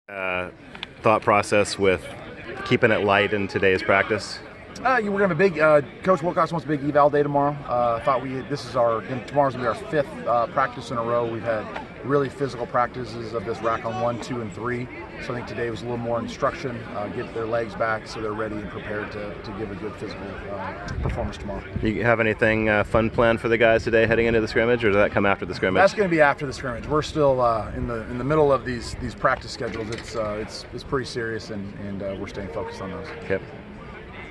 uh, thought process with keeping it light in today's practice? We're gonna have a big. Coach Wilcox wants a big eval day tomorrow. Tomorrow's gonna be our fifth practice in a row. We've had really physical practices of this rack on 1, 2, and 3. So I think today was a little more instruction, get their legs back so they're ready and prepared to give a good physical performance tomorrow. You have anything fun planned for the guys today heading into the scrimmage, or does that come after the scrimmage? That's going to be after the scrimmage. We're still in the middle of these practice schedules. It's pretty serious, and we're staying focused on those. Okay.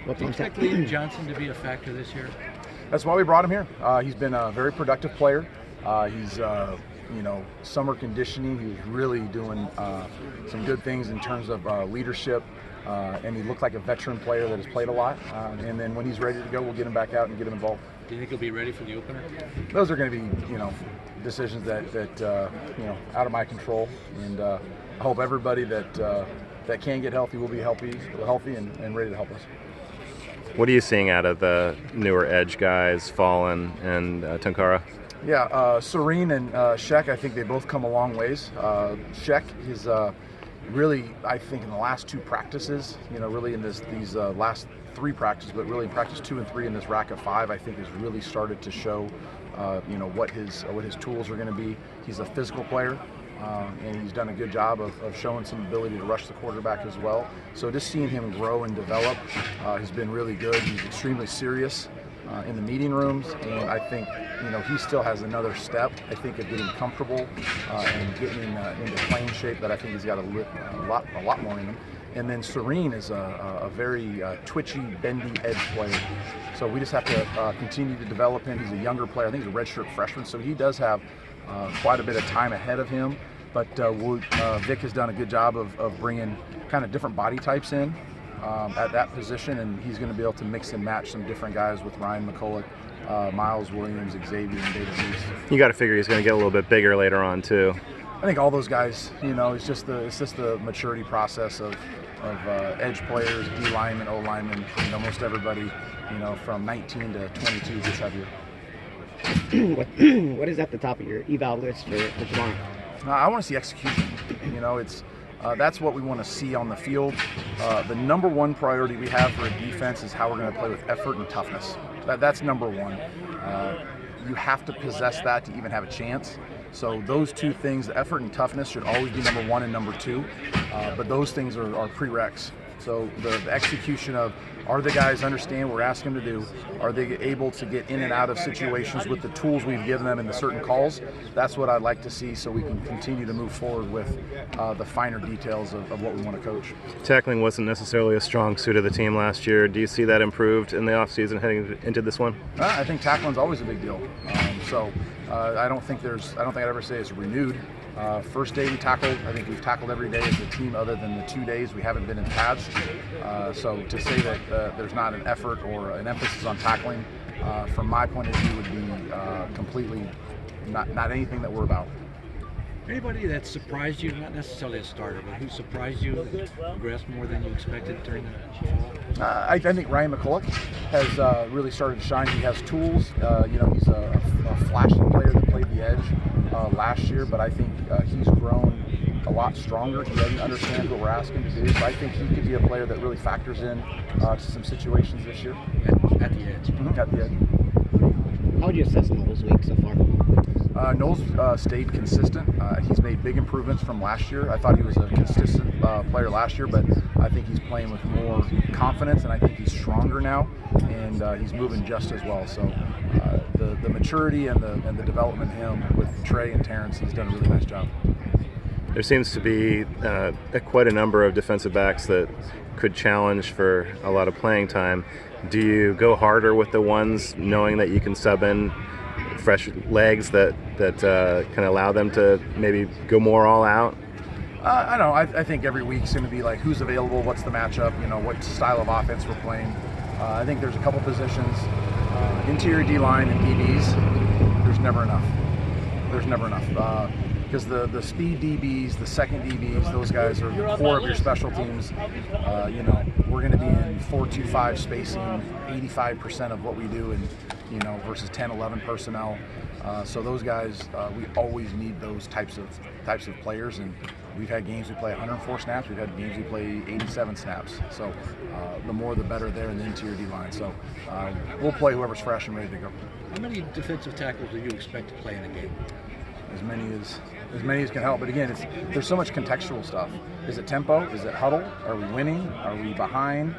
Do you expect Liam Johnson to be a factor this year? That's why we brought him here. He's been a very productive player. He's summer conditioning. He was really doing some good things in terms of leadership, and he looked like a veteran player that has played a lot. And then when he's ready to go, we'll get him back out and get him involved. Do you think he'll be ready for the opener? Those are going to be, decisions that out of my control. And I hope everybody that can get healthy will be healthy and ready to help us. What are you seeing out of the newer edge guys, Fallon and Tunkara? Yeah, Sirmon and Sheck, I think they both come a long ways. Sheck is really, I think, in the last two practices, really in these last three practices, but really in practice 2 and 3 in this rack of 5, I think has really started to show, what his tools are going to be. He's a physical player. And he's done a good job of showing some ability to rush the quarterback as well. So just seeing him grow and develop has been really good. He's extremely serious in the meeting rooms, and I think he still has another step, I think, of getting comfortable and getting into playing shape that I think he's got a lot more in him. And then Sirmon is a very twitchy, bendy edge player. So we just have to continue to develop him. He's a younger player. I think he's a redshirt freshman, so he does have quite a bit of time ahead of him. But Vic has done a good job of bringing kind of different body types in at that position, and he's going to be able to mix and match some different guys with Ryan McCulloch, Miles Williams, Xavier, and David Reese. You got to figure he's going to get a little bit bigger later on too. I think all those guys, it's just the maturity process of edge players, D linemen, O linemen. Most everybody, from 19 to 22 gets heavier. What is at the top of your eval list for tomorrow? I want to see execution. That's what we want to see on the field. The number one priority we have for a defense is how we're going to play with effort and toughness. That's number one. You have to possess that to even have a chance. So those two things, effort and toughness, should always be number one and number two. But those things are prereqs. So the execution of, are the guys understand what we're asking them to do? Are they able to get in and out of situations with the tools we've given them in the certain calls? That's what I'd like to see, so we can continue to move forward with the finer details of what we want to coach. Tackling wasn't necessarily a strong suit of the team last year. Do you see that improved in the offseason heading into this one? I think tackling's always a big deal. I don't think I'd ever say it's renewed. First day we tackled. I think we've tackled every day as a team other than the 2 days we haven't been in pads. So to say that there's not an effort or an emphasis on tackling, from my point of view, would be completely not anything that we're about. Anybody that surprised you, not necessarily a starter, but who surprised you and progressed more than you expected during the fall? I think Ryan McCulloch has really started to shine. He has tools. He's a flashy player that played the edge last year, but I think he's grown a lot stronger. He doesn't understand what we're asking to do. So I think he could be a player that really factors in to some situations this year. At the edge. Mm-hmm. At the edge. How would you assess Noel's week so far? Noel's stayed consistent. He's made big improvements from last year. I thought he was a consistent player last year, but I think he's playing with more confidence, and I think he's stronger now, and he's moving just as well. So the maturity and the development of him with Trey and Terrence, he's done a really nice job. There seems to be quite a number of defensive backs that could challenge for a lot of playing time. Do you go harder with the ones knowing that you can sub in fresh legs that can allow them to maybe go more all out? I don't know. I think every week's going to be like who's available, what's the matchup, what style of offense we're playing. I think there's a couple positions, interior D-line and DBs, there's never enough. Because the speed DBs, the second DBs, those guys are the core of your special teams. We're going to be in 4-2-5 spacing 85% of what we do, and versus 10-11 personnel. So those guys, we always need those types of players, and we've had games we play 104 snaps. We've had games we play 87 snaps. So the more the better there in the interior D line. So we'll play whoever's fresh and ready to go. How many defensive tackles do you expect to play in a game? As many as can help. But again, there's so much contextual stuff. Is it tempo? Is it huddle? Are we winning? Are we behind?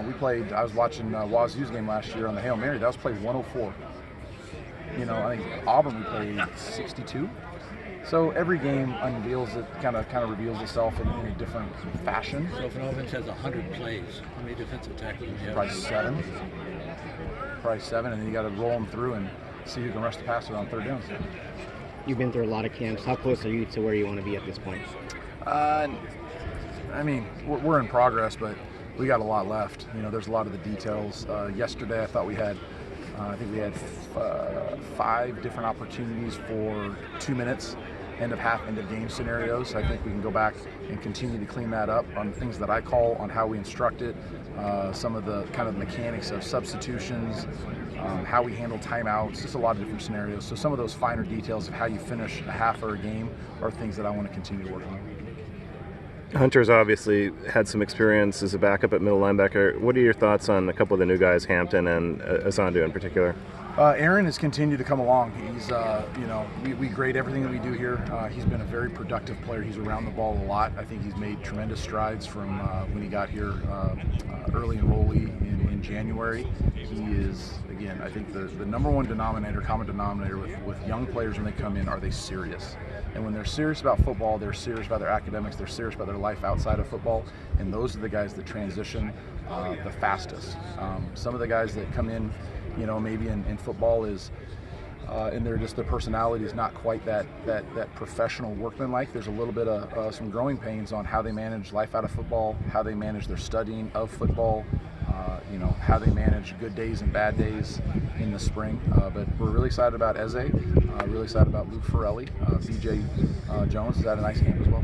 We played. I was watching Wazoo's game last year on the Hail Mary. That was played 104. I think Auburn we played 62. So every game unveils it, kind of reveals itself in a different fashion. So if an offense has 100 plays, how many defensive tackles do you have? Probably seven, and then you got to roll them through and see who can rush the passer on third down. You've been through a lot of camps. How close are you to where you want to be at this point? We're in progress, but we got a lot left. There's a lot of the details. Yesterday, I thought we had, I think we had 5 different opportunities for 2 minutes, end of half, end of game scenarios. I think we can go back and continue to clean that up on things that I call on how we instruct it, some of the kind of mechanics of substitutions, how we handle timeouts, just a lot of different scenarios. So some of those finer details of how you finish a half or a game are things that I want to continue to work on. Hunter's obviously had some experience as a backup at middle linebacker. What are your thoughts on a couple of the new guys, Hampton and Azandu in particular? Aaron has continued to come along. He's, we grade everything that we do here. He's been a very productive player. He's around the ball a lot. I think he's made tremendous strides from when he got here early enrollee in January. He is, again, I think the number one common denominator with young players when they come in, are they serious? And when they're serious about football, they're serious about their academics, they're serious about their life outside of football, and those are the guys that transition the fastest. Some of the guys that come in, maybe in football is, and their personality is not quite that professional workman-like. There's a little bit of some growing pains on how they manage life out of football, how they manage their studying of football, how they manage good days and bad days in the spring. But we're really excited about Eze, really excited about Luke Ferrelli. BJ Jones has had a nice game as well.